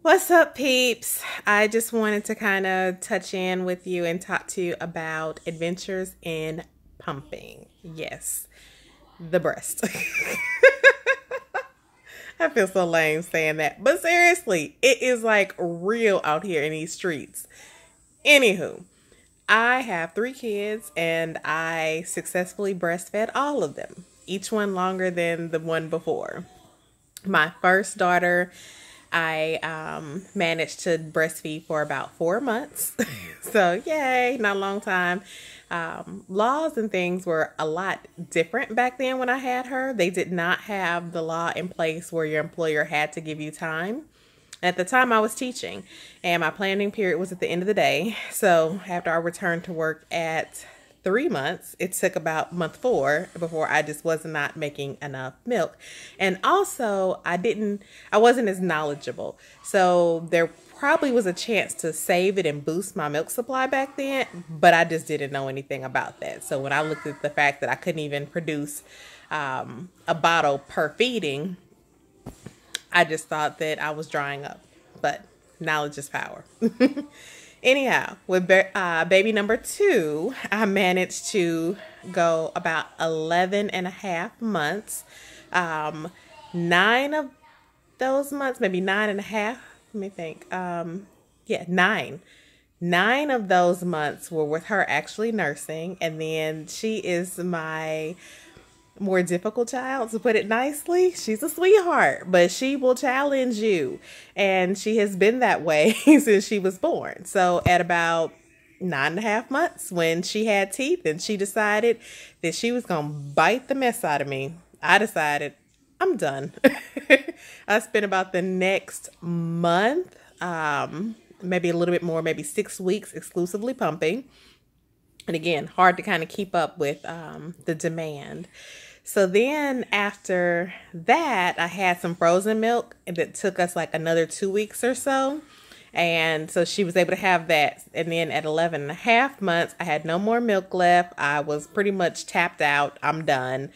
What's up, peeps? I just wanted to kind of touch in with you and talk to you about adventures in pumping. Yes, the breast. I feel so lame saying that, but seriously, it is like real out here in these streets. Anywho, I have 3 kids and I successfully breastfed all of them, each one longer than the one before. My first daughter, I managed to breastfeed for about 4 months. So yay, not a long time. Laws and things were a lot different back then when I had her. They did not have the law in place where your employer had to give you time. At the time I was teaching and my planning period was at the end of the day. So after I returned to work at 3 months, it took about month 4 before I just was not making enough milk. And also I wasn't as knowledgeable. So there probably was a chance to save it and boost my milk supply back then, but I just didn't know anything about that. So when I looked at the fact that I couldn't even produce a bottle per feeding, I just thought that I was drying up, but knowledge is power. Anyhow, with baby number 2, I managed to go about 11 and a half months. 9 of those months, maybe 9 and a half. Let me think. Yeah, 9. 9 of those months were with her actually nursing. And then she is my more difficult child, to put it nicely. She's a sweetheart, but she will challenge you, and she has been that way since she was born. So at about 9 and a half months, when she had teeth and she decided that she was gonna bite the mess out of me, I decided I'm done. I spent about the next month, maybe a little bit more, maybe 6 weeks exclusively pumping. And again, hard to kind of keep up with the demand. So then after that, I had some frozen milk that took us like another 2 weeks or so. And so she was able to have that. And then at 11 and a half months, I had no more milk left. I was pretty much tapped out. I'm done.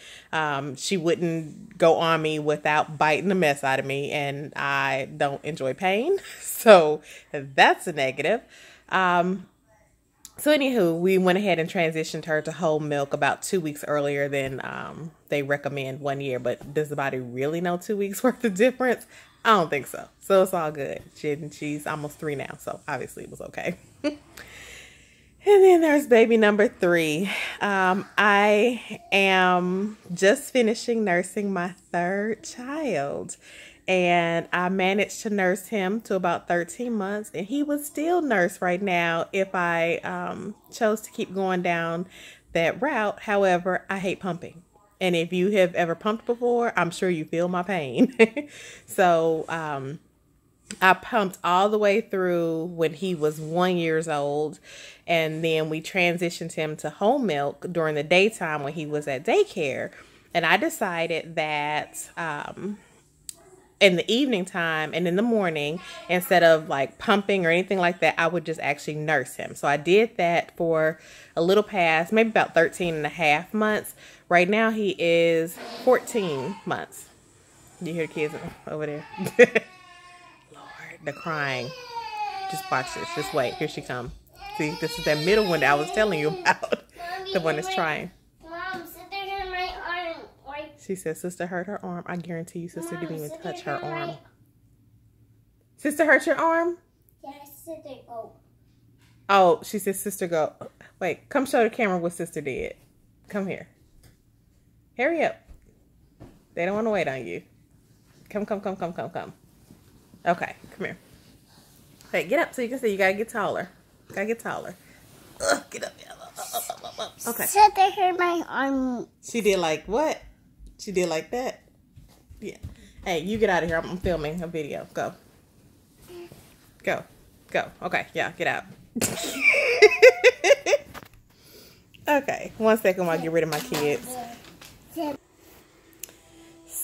She wouldn't go on me without biting the mess out of me. And I don't enjoy pain. So that's a negative. So anywho, we went ahead and transitioned her to whole milk about 2 weeks earlier than they recommend 1 year. But does the body really know 2 weeks worth of difference? I don't think so. So it's all good. She's almost 3 now, so obviously it was okay. And then there's baby number 3. I am just finishing nursing my 3rd child. And I managed to nurse him to about 13 months. And he would still nurse right now if I chose to keep going down that route. However, I hate pumping. And if you have ever pumped before, I'm sure you feel my pain. So I pumped all the way through when he was 1 year old. And then we transitioned him to whole milk during the daytime when he was at daycare. And I decided that in the evening time and in the morning, instead of like pumping or anything like that, I would just actually nurse him. So I did that for a little past, maybe about 13 and a half months. Right now he is 14 months. You hear the kids over there? Lord, they're crying. Just watch this. Just wait. Here she comes. See, this is that middle one that I was telling you about. The one that's trying. She said sister hurt her arm. I guarantee you sister didn't even touch her arm. Sister hurt your arm? Yes, sister go. Oh, she said sister go. Wait, come show the camera what sister did. Come here. Hurry up. They don't want to wait on you. Come. Okay, come here. Wait, get up so you can see. You gotta get taller. Gotta get taller. Ugh, get up. Okay. Sister hurt my arm. She did like what? She did like that? Yeah. Hey, you get out of here. I'm filming a video. Go. Go. Okay, yeah, get out. Okay, 1 second while I get rid of my kids.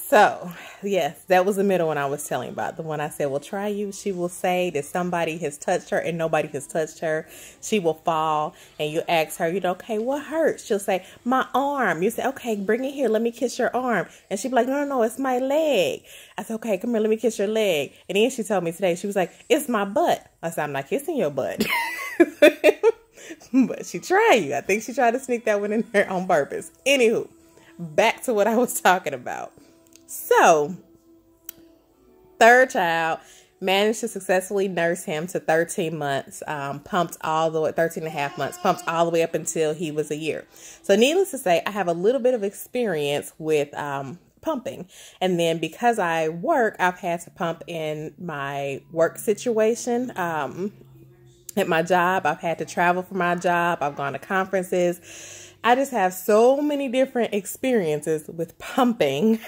So, yes, that was the middle one I was telling about. The one I said, well, try you. She will say that somebody has touched her and nobody has touched her. She will fall and you ask her, okay, what hurts? She'll say, my arm. You say, okay, bring it here. Let me kiss your arm. And she'll be like, no, it's my leg. I said, okay, come here. Let me kiss your leg. And then she told me today, she was like, it's my butt. I said, I'm not kissing your butt. But she tried you. I think she tried to sneak that one in there on purpose. Anywho, back to what I was talking about. So, third child, managed to successfully nurse him to 13 months, pumped all the way, 13 and a half months, pumped all the way up until he was a year. So, needless to say, I have a little bit of experience with pumping. And then because I work, I've had to pump in my work situation. At my job, I've had to travel for my job. I've gone to conferences. I just have so many different experiences with pumping.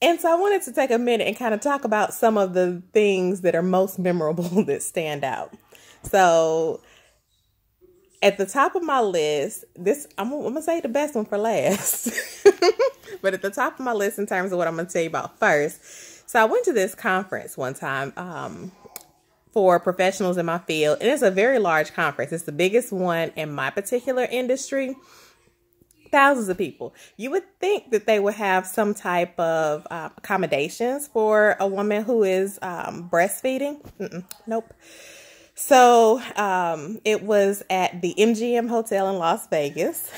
And so I wanted to take a minute and kind of talk about some of the things that are most memorable that stand out. So at the top of my list, I'm going to say the best one for last. But at the top of my list in terms of what I'm going to tell you about first. So I went to this conference one time for professionals in my field. And it's a very large conference. It's the biggest one in my particular industry. Thousands of people. You would think that they would have some type of accommodations for a woman who is breastfeeding. Nope. So it was at the MGM Hotel in Las Vegas.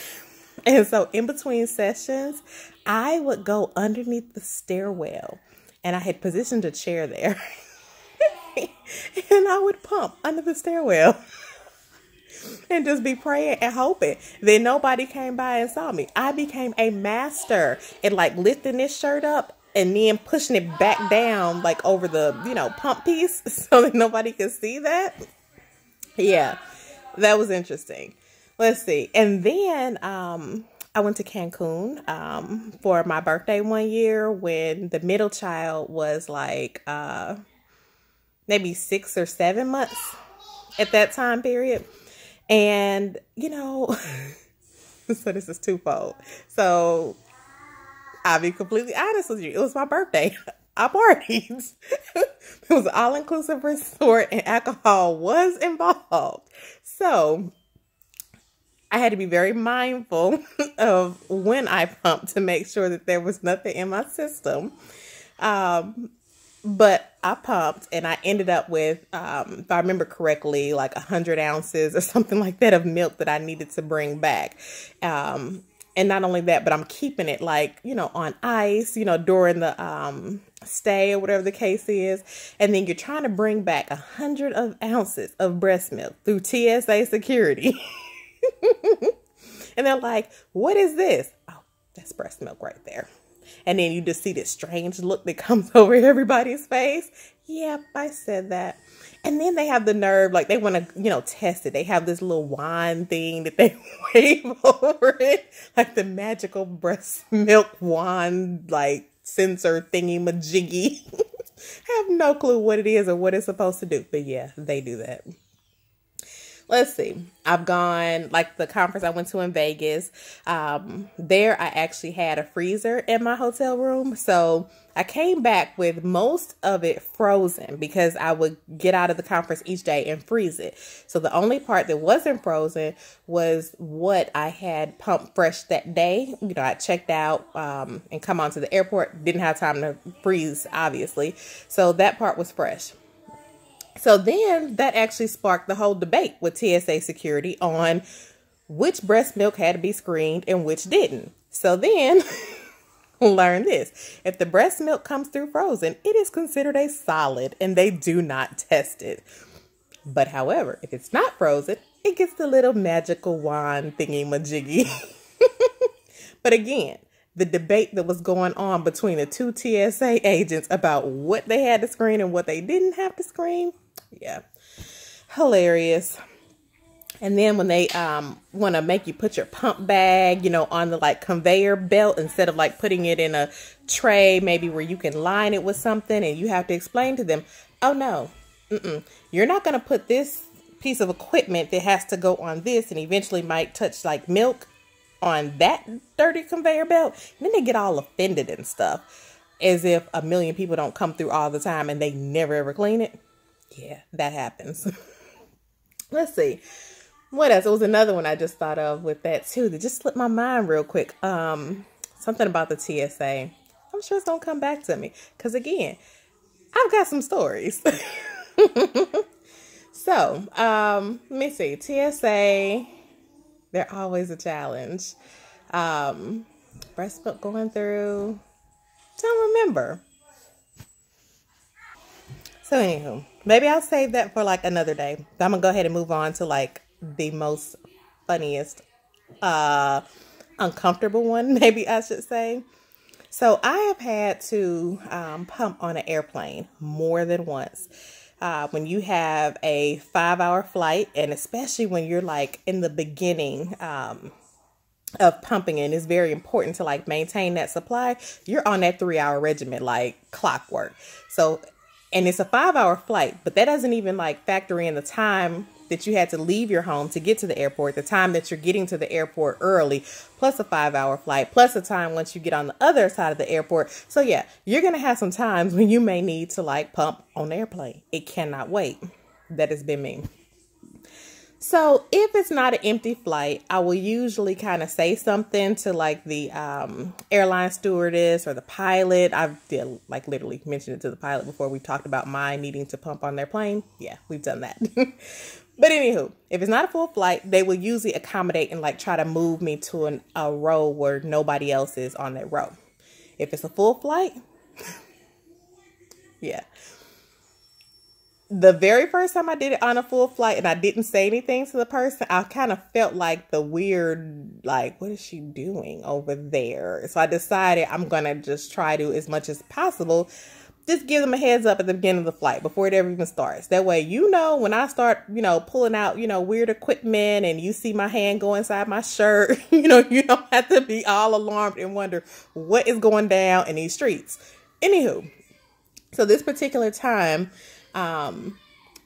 And so in between sessions, I would go underneath the stairwell and I had positioned a chair there. And I would pump under the stairwell. And just be praying and hoping that nobody came by and saw me. I became a master at like lifting this shirt up and then pushing it back down like over the, pump piece so that nobody could see that. Yeah, that was interesting. Let's see. And then I went to Cancun for my birthday one year when the middle child was like maybe 6 or 7 months at that time period. And, so this is twofold. So I'll be completely honest with you. It was my birthday. I partied. It was an all-inclusive resort and alcohol was involved. So I had to be very mindful of when I pumped to make sure that there was nothing in my system. But I pumped and I ended up with, if I remember correctly, like 100 ounces or something like that of milk that I needed to bring back. And not only that, but I'm keeping it like, on ice, during the stay or whatever the case is. And then you're trying to bring back 100 ounces of breast milk through TSA security. And they're like, what is this? Oh, that's breast milk right there. And then you just see this strange look that comes over everybody's face. Yep, I said that. And then they have the nerve, like they want to, test it. They have this little wand thing that they wave over it. Like the magical breast milk wand, like sensor thingy majiggy. I have no clue what it is or what it's supposed to do. But yeah, they do that. Let's see. I've gone, like the conference I went to in Vegas. There, I actually had a freezer in my hotel room. So I came back with most of it frozen because I would get out of the conference each day and freeze it. So the only part that wasn't frozen was what I had pumped fresh that day. I checked out and come onto the airport. Didn't have time to freeze, obviously. So that part was fresh. So then that actually sparked the whole debate with TSA security on which breast milk had to be screened and which didn't. So then learn this. If the breast milk comes through frozen, it is considered a solid and they do not test it. But however, if it's not frozen, it gets the little magical wand thingy majiggy. But again, the debate that was going on between the two TSA agents about what they had to screen and what they didn't have to screen. Yeah. Hilarious. And then when they want to make you put your pump bag, on the like conveyor belt instead of like putting it in a tray, maybe where you can line it with something and you have to explain to them, oh no, you're not going to put this piece of equipment that has to go on this and eventually might touch like milk on that dirty conveyor belt. And then they get all offended and stuff, as if a million people don't come through all the time and they never ever clean it. Yeah, that happens. Let's see. What else? It was another one I just thought of with that too that just slipped my mind real quick. Something about the TSA. I'm sure it's gonna come back to me because again, I've got some stories. So, let me see. TSA, they're always a challenge. Breast milk going through. Don't remember. So anywho, maybe I'll save that for like another day. I'm gonna go ahead and move on to like the most funniest, uncomfortable one, maybe I should say. So I have had to pump on an airplane more than once. When you have a 5-hour flight, and especially when you're like in the beginning of pumping, and it's very important to like maintain that supply. You're on that 3-hour regimen like clockwork. So, and it's a 5-hour flight, but that doesn't even like factor in the time that you had to leave your home to get to the airport, the time that you're getting to the airport early, plus a 5-hour flight, plus the time once you get on the other side of the airport. So yeah, you're going to have some times when you may need to like pump on the airplane. It cannot wait. That has been me. So if it's not an empty flight, I will usually kind of say something to like the airline stewardess or the pilot. I've like literally mentioned it to the pilot before. We talked about my needing to pump on their plane. Yeah, we've done that. But anywho, if it's not a full flight, they will usually accommodate and like try to move me to a row where nobody else is on that row. If it's a full flight, yeah. The very first time I did it on a full flight and I didn't say anything to the person, I kind of felt like the weird, like, what is she doing over there? So I decided I'm going to just try to, as much as possible, just give them a heads up at the beginning of the flight before it ever even starts. That way, you know, when I start, you know, pulling out, you know, weird equipment and you see my hand go inside my shirt, you know, you don't have to be all alarmed and wonder what is going down in these streets. Anywho, so this particular time,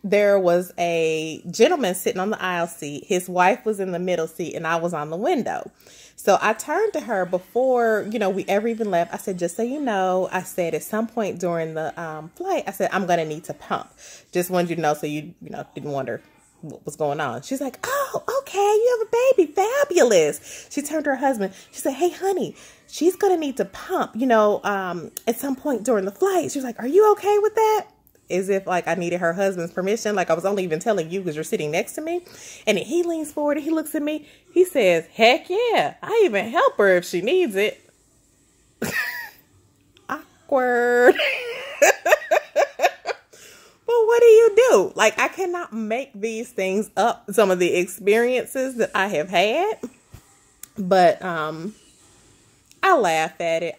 there was a gentleman sitting on the aisle seat. His wife was in the middle seat and I was on the window. So I turned to her before, you know, we ever even left. I said, just so you know, I said at some point during the flight, I said, I'm going to need to pump. Just wanted you to know so you know, didn't wonder what was going on. She's like, oh, okay, you have a baby. Fabulous. She turned to her husband. She said, hey, honey, she's going to need to pump, you know, at some point during the flight. She was like, are you okay with that? As if like I needed her husband's permission. Like I was only even telling you because you're sitting next to me. And then he leans forward and he looks at me. He says, heck yeah, I even help her if she needs it. Awkward. But what do you do? Like I cannot make these things up. Some of the experiences that I have had. But I laugh at it.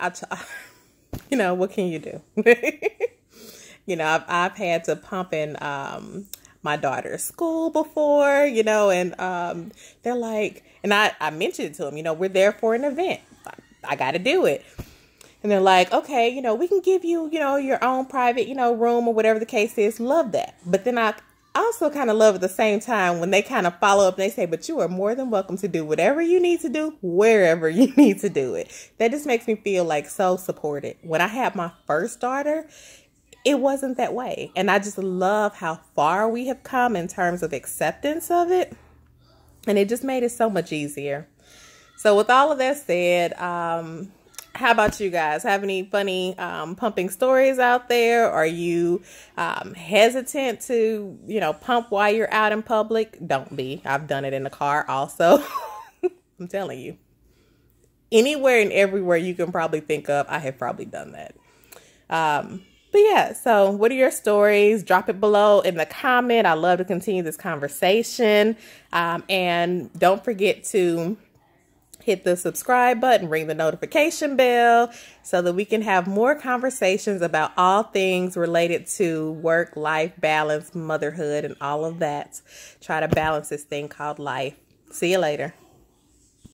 You know, what can you do? You know, I've had to pump in my daughter's school before, you know, and they're like, and I mentioned it to them, you know, we're there for an event. I got to do it. And they're like, okay, you know, we can give you, you know, your own private, you know, room or whatever the case is. Love that. But then I also kind of love at the same time when they kind of follow up and they say, but you are more than welcome to do whatever you need to do, wherever you need to do it. That just makes me feel like so supported. When I had my first daughter, it wasn't that way. And I just love how far we have come in terms of acceptance of it. And it just made it so much easier. So with all of that said, how about you guys? Have any funny pumping stories out there? Are you hesitant to, you know, pump while you're out in public? Don't be. I've done it in the car also. I'm telling you. Anywhere and everywhere you can probably think of, I have probably done that. But yeah, so what are your stories? Drop it below in the comment. I love to continue this conversation. And don't forget to hit the subscribe button, ring the notification bell so that we can have more conversations about all things related to work, life, balance, motherhood, and all of that. Try to balance this thing called life. See you later.